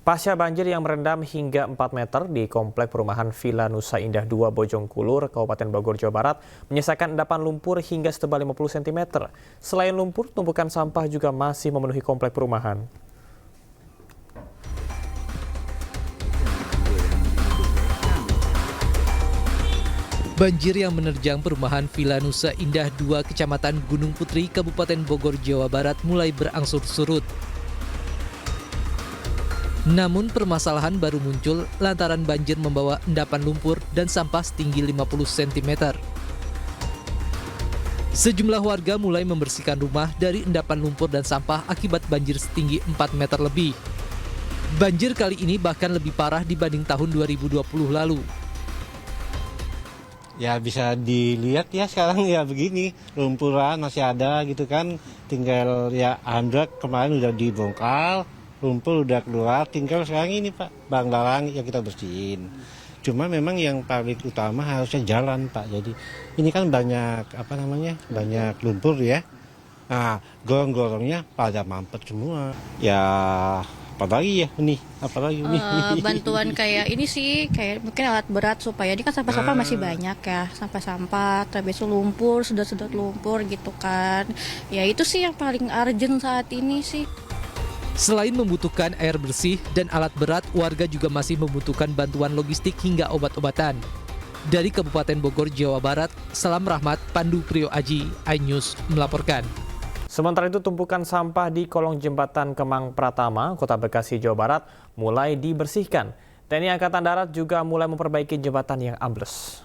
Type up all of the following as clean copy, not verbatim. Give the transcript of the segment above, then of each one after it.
Pasca banjir yang merendam hingga 4 meter di komplek perumahan Villa Nusa Indah 2 Bojongkulur, Kabupaten Bogor, Jawa Barat, menyisakan endapan lumpur hingga setebal 50 cm. Selain lumpur, tumpukan sampah juga masih memenuhi komplek perumahan. Banjir yang menerjang perumahan Villa Nusa Indah 2 Kecamatan Gunung Putri, Kabupaten Bogor, Jawa Barat mulai berangsur surut. Namun permasalahan baru muncul lantaran banjir membawa endapan lumpur dan sampah setinggi 50 cm. Sejumlah warga mulai membersihkan rumah dari endapan lumpur dan sampah akibat banjir setinggi 4 meter lebih. Banjir kali ini bahkan lebih parah dibanding tahun 2020 lalu. Ya bisa dilihat ya sekarang ya begini, lumpuran masih ada gitu kan, tinggal ya alhamdulillah kemarin udah dibongkar, lumpur udah keluar, tinggal sekarang ini Pak, barang-barang yang kita bersihin. Cuma memang yang paling utama harusnya jalan Pak, jadi ini kan banyak banyak lumpur ya, nah gorong-gorongnya pada mampet semua, ya apalagi ini. Bantuan kayak ini sih, kayak mungkin alat berat supaya ini kan sampah-sampah masih banyak ya, sampah-sampah, terus lumpur, sedot-sedot lumpur gitu kan. Ya itu sih yang paling urgent saat ini sih. Selain membutuhkan air bersih dan alat berat, warga juga masih membutuhkan bantuan logistik hingga obat-obatan. Dari Kabupaten Bogor, Jawa Barat, Salam Rahmat, Pandu Priyo Aji, iNews melaporkan. Sementara itu, tumpukan sampah di kolong jembatan Kemang Pratama, Kota Bekasi, Jawa Barat, mulai dibersihkan. TNI Angkatan Darat juga mulai memperbaiki jembatan yang ambles.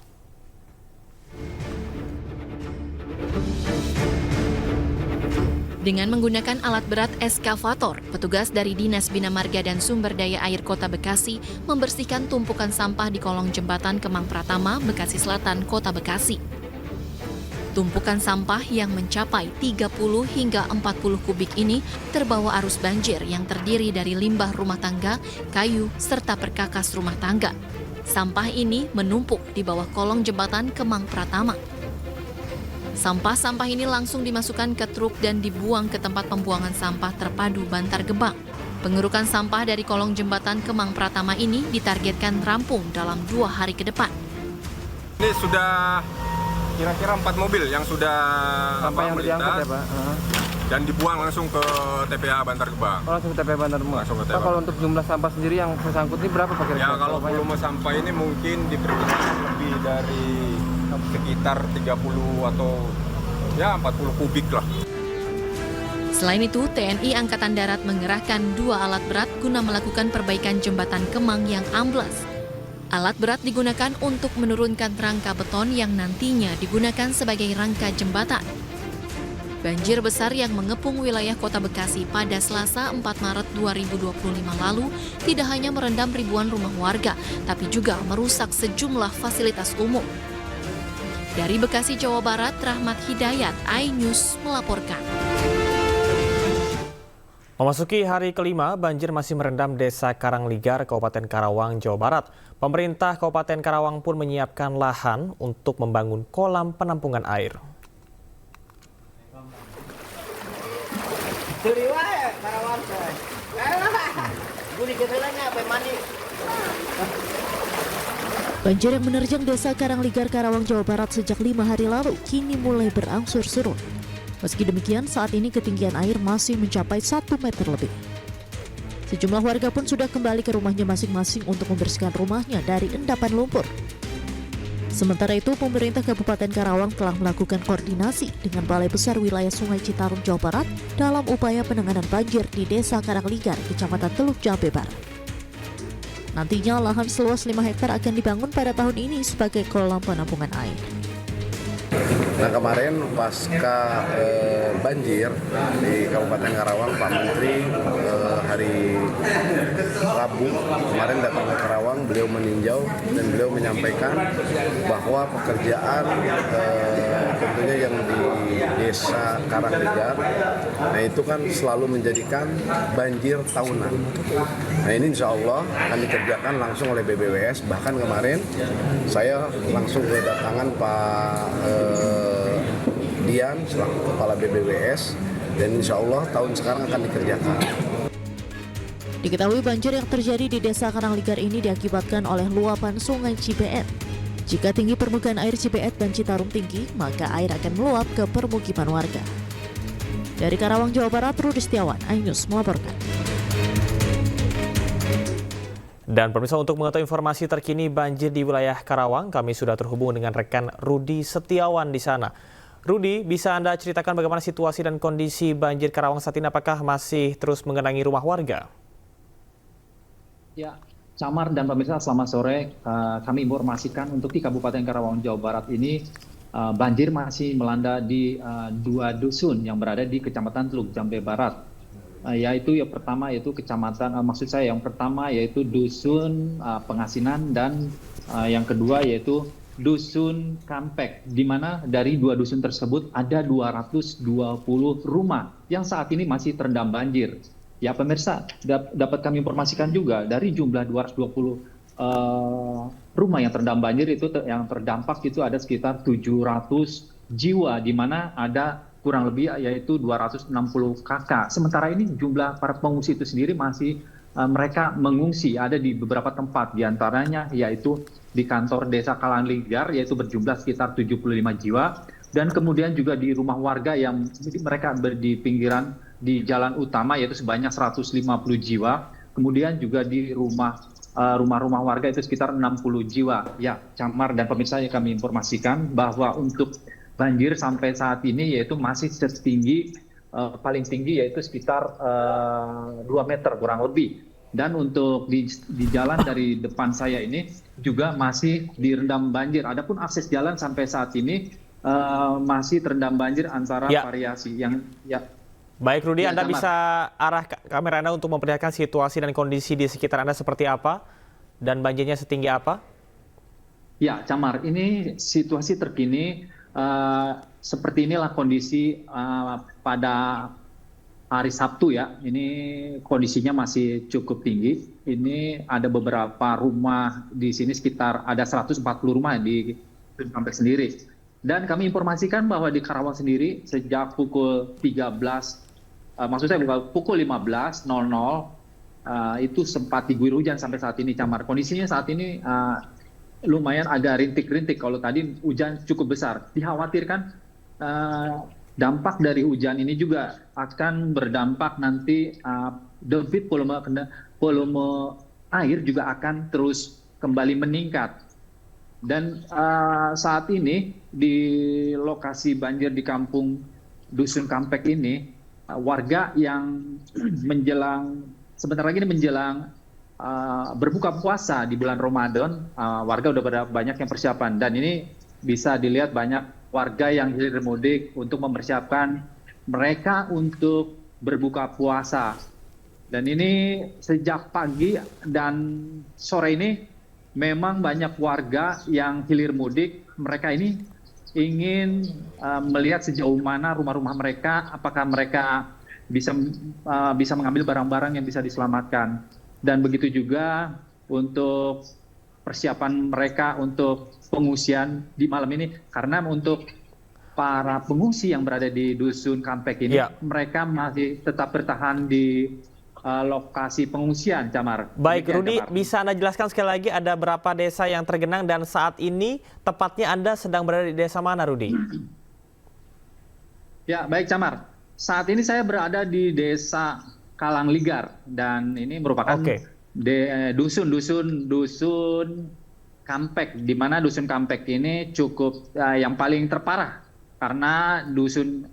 Dengan menggunakan alat berat eskavator, petugas dari Dinas Bina Marga dan Sumber Daya Air Kota Bekasi membersihkan tumpukan sampah di kolong jembatan Kemang Pratama, Bekasi Selatan, Kota Bekasi. Tumpukan sampah yang mencapai 30 hingga 40 kubik ini terbawa arus banjir yang terdiri dari limbah rumah tangga, kayu, serta perkakas rumah tangga. Sampah ini menumpuk di bawah kolong jembatan Kemang Pratama. Sampah-sampah ini langsung dimasukkan ke truk dan dibuang ke tempat pembuangan sampah terpadu Bantar Gebang. Pengerukan sampah dari kolong jembatan Kemang Pratama ini ditargetkan rampung dalam 2 hari ke depan. Ini sudah kira-kira 4 mobil yang sudah diangkat ya Pak? Dan dibuang langsung ke TPA Bantar Gebang. Oh, langsung ke TPA Bantar Gebang. Pak, kalau untuk jumlah sampah sendiri yang tersangkut ini berapa Pak kira-kira? Ya kalau volume sampah ini mungkin diperkirakan lebih dari sekitar 30 atau ya 40 kubik lah. Selain itu, TNI Angkatan Darat mengerahkan 2 alat berat guna melakukan perbaikan jembatan Kemang yang ambles. Alat berat digunakan untuk menurunkan rangka beton yang nantinya digunakan sebagai rangka jembatan. Banjir besar yang mengepung wilayah Kota Bekasi pada Selasa 4 Maret 2025 lalu tidak hanya merendam ribuan rumah warga, tapi juga merusak sejumlah fasilitas umum. Dari Bekasi, Jawa Barat, Rahmat Hidayat, iNews melaporkan. Memasuki hari kelima, banjir masih merendam Desa Karangligar, Kabupaten Karawang, Jawa Barat. Pemerintah Kabupaten Karawang pun menyiapkan lahan untuk membangun kolam penampungan air. Banjir yang menerjang Desa Karangligar, Karawang, Jawa Barat sejak 5 hari lalu kini mulai berangsur surut. Meski demikian, saat ini ketinggian air masih mencapai 1 meter lebih. Sejumlah warga pun sudah kembali ke rumahnya masing-masing untuk membersihkan rumahnya dari endapan lumpur. Sementara itu, pemerintah Kabupaten Karawang telah melakukan koordinasi dengan Balai Besar Wilayah Sungai Citarum, Jawa Barat dalam upaya penanganan banjir di Desa Karangligar, Kecamatan Teluk Jambe Barat. Nantinya lahan seluas 5 hektar akan dibangun pada tahun ini sebagai kolam penampungan air. Nah kemarin pasca banjir di Kabupaten Karawang, Pak Menteri hari Rabu kemarin datang ke Karawang, beliau meninjau dan beliau menyampaikan bahwa pekerjaan tentunya yang di Desa Karangligar, nah itu kan selalu menjadikan banjir tahunan. Nah ini insya Allah akan dikerjakan langsung oleh BBWS, bahkan kemarin saya langsung kedatangan Pak Dian selaku Kepala BBWS dan insya Allah tahun sekarang akan dikerjakan. Diketahui banjir yang terjadi di Desa Karangligar ini diakibatkan oleh luapan Sungai Cibeet. Jika tinggi permukaan air Cibeet dan Citarum tinggi, maka air akan meluap ke permukiman warga. Dari Karawang, Jawa Barat, Rudi Setiawan, iNews melaporkan. Dan pemirsa, untuk mengetahui informasi terkini banjir di wilayah Karawang, kami sudah terhubung dengan rekan Rudi Setiawan di sana. Rudi, bisa Anda ceritakan bagaimana situasi dan kondisi banjir Karawang saat ini? Apakah masih terus mengenangi rumah warga? Ya, Camar dan pemirsa, selamat sore. Kami informasikan untuk di Kabupaten Karawang, Jawa Barat ini banjir masih melanda di 2 dusun yang berada di Kecamatan Teluk Jambe Barat. Yaitu yang pertama yaitu yang pertama yaitu Dusun Pengasinan dan yang kedua yaitu Dusun Kampek, di mana dari 2 dusun tersebut ada 220 rumah yang saat ini masih terendam banjir. Ya pemirsa, dapat kami informasikan juga dari jumlah 220 rumah yang terendam banjir itu yang terdampak itu ada sekitar 700 jiwa, di mana ada kurang lebih yaitu 260 kakak. Sementara ini jumlah para pengungsi itu sendiri masih mereka mengungsi ada di beberapa tempat, diantaranya yaitu di kantor Desa Karangligar yaitu berjumlah sekitar 75 jiwa, dan kemudian juga di rumah warga yang mereka di pinggiran di jalan utama yaitu sebanyak 150 jiwa, kemudian juga di rumah-rumah warga itu sekitar 60 jiwa. Ya, Camar dan pemirsa, yang kami informasikan bahwa untuk banjir sampai saat ini yaitu masih setinggi paling tinggi yaitu sekitar 2 meter kurang lebih. Dan untuk di jalan dari depan saya ini juga masih direndam banjir. Adapun akses jalan sampai saat ini masih terendam banjir antara variasi yang Baik Rudi, Anda bisa arah kamera Anda untuk memperlihatkan situasi dan kondisi di sekitar Anda seperti apa dan banjirnya setinggi apa? Ya, Camar, ini situasi terkini seperti inilah kondisi pada hari Sabtu ya. Ini kondisinya masih cukup tinggi. Ini ada beberapa rumah di sini, sekitar ada 140 rumah di Kampek sendiri. Dan kami informasikan bahwa di Karawang sendiri sejak pukul 15.00 itu sempat diguyur hujan sampai saat ini, Camar. Kondisinya saat ini lumayan agak rintik-rintik. Kalau tadi hujan cukup besar, dikhawatirkan dampak dari hujan ini juga akan berdampak nanti debit volume air juga akan terus kembali meningkat. Dan saat ini di lokasi banjir di kampung Dusun Kampek ini, warga yang sebentar lagi menjelang berbuka puasa di bulan Ramadan, warga udah banyak yang persiapan, dan ini bisa dilihat banyak warga yang hilir mudik untuk mempersiapkan mereka untuk berbuka puasa. Dan ini sejak pagi dan sore ini memang banyak warga yang hilir mudik. Mereka ini ingin melihat sejauh mana rumah-rumah mereka, apakah mereka bisa mengambil barang-barang yang bisa diselamatkan. Dan begitu juga untuk persiapan mereka untuk pengungsian di malam ini, karena untuk para pengungsi yang berada di Dusun Kampek ini, mereka masih tetap bertahan di lokasi pengungsian, Camar. Baik, Rudi, bisa Anda jelaskan sekali lagi ada berapa desa yang tergenang dan saat ini tepatnya Anda sedang berada di desa mana, Rudi? Ya, baik, Camar. Saat ini saya berada di Desa Karangligar dan ini merupakan dusun Kampek, di mana Dusun Kampek ini cukup yang paling terparah karena Dusun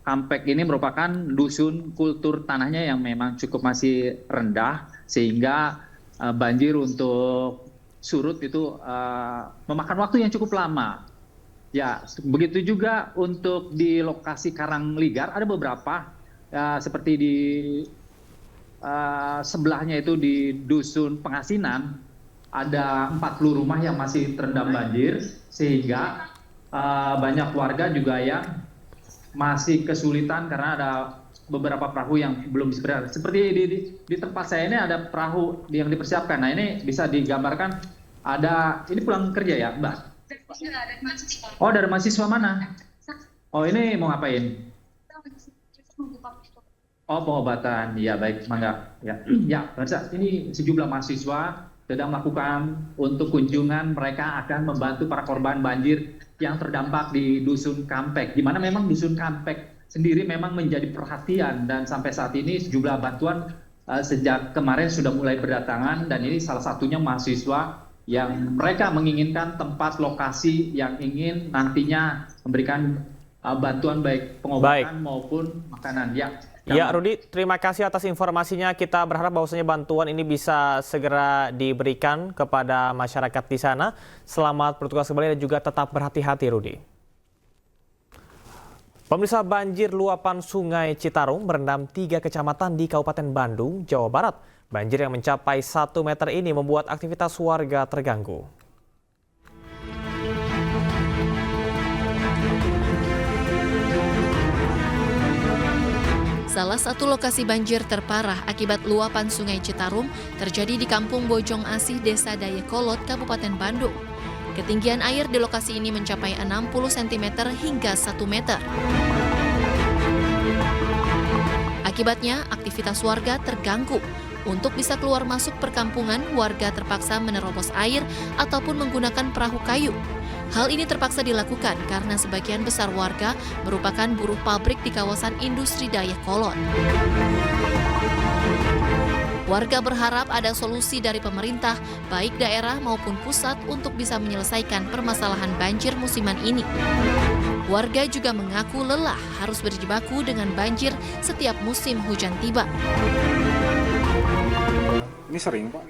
Kampek ini merupakan dusun kultur tanahnya yang memang cukup masih rendah, sehingga banjir untuk surut itu memakan waktu yang cukup lama. Ya, begitu juga untuk di lokasi Karangligar ada beberapa seperti di sebelahnya itu di Dusun Pengasinan ada 40 rumah yang masih terendam banjir, sehingga banyak warga juga yang masih kesulitan karena ada beberapa perahu yang belum dipersiapkan. Seperti di tempat saya ini ada perahu yang dipersiapkan. Nah, ini bisa digambarkan ada, ini pulang kerja ya, Mbak? Oh, dari mahasiswa mana? Oh, ini mau ngapain? Oh, pengobatan. Ya, baik, Mangga. Ya, ya, pemirsa, ini sejumlah mahasiswa sedang melakukan untuk kunjungan. Mereka akan membantu para korban banjir yang terdampak di Dusun Kampek, di mana memang Dusun Kampek sendiri memang menjadi perhatian, dan sampai saat ini sejumlah bantuan sejak kemarin sudah mulai berdatangan, dan ini salah satunya mahasiswa yang mereka menginginkan tempat lokasi yang ingin nantinya memberikan bantuan baik pengobatan maupun makanan. Ya, Rudi, terima kasih atas informasinya. Kita berharap bahwasanya bantuan ini bisa segera diberikan kepada masyarakat di sana. Selamat bertugas kembali dan juga tetap berhati-hati, Rudi. Pemirsa, banjir luapan Sungai Citarum merendam 3 kecamatan di Kabupaten Bandung, Jawa Barat. Banjir yang mencapai 1 meter ini membuat aktivitas warga terganggu. Salah satu lokasi banjir terparah akibat luapan Sungai Citarum terjadi di Kampung Bojong Asih, Desa Dayakolot, Kabupaten Bandung. Ketinggian air di lokasi ini mencapai 60 cm hingga 1 meter. Akibatnya, aktivitas warga terganggu. Untuk bisa keluar masuk perkampungan, warga terpaksa menerobos air ataupun menggunakan perahu kayu. Hal ini terpaksa dilakukan karena sebagian besar warga merupakan buruh pabrik di kawasan industri Dayakolot. Warga berharap ada solusi dari pemerintah, baik daerah maupun pusat, untuk bisa menyelesaikan permasalahan banjir musiman ini. Warga juga mengaku lelah harus berjibaku dengan banjir setiap musim hujan tiba. Ini sering, Pak.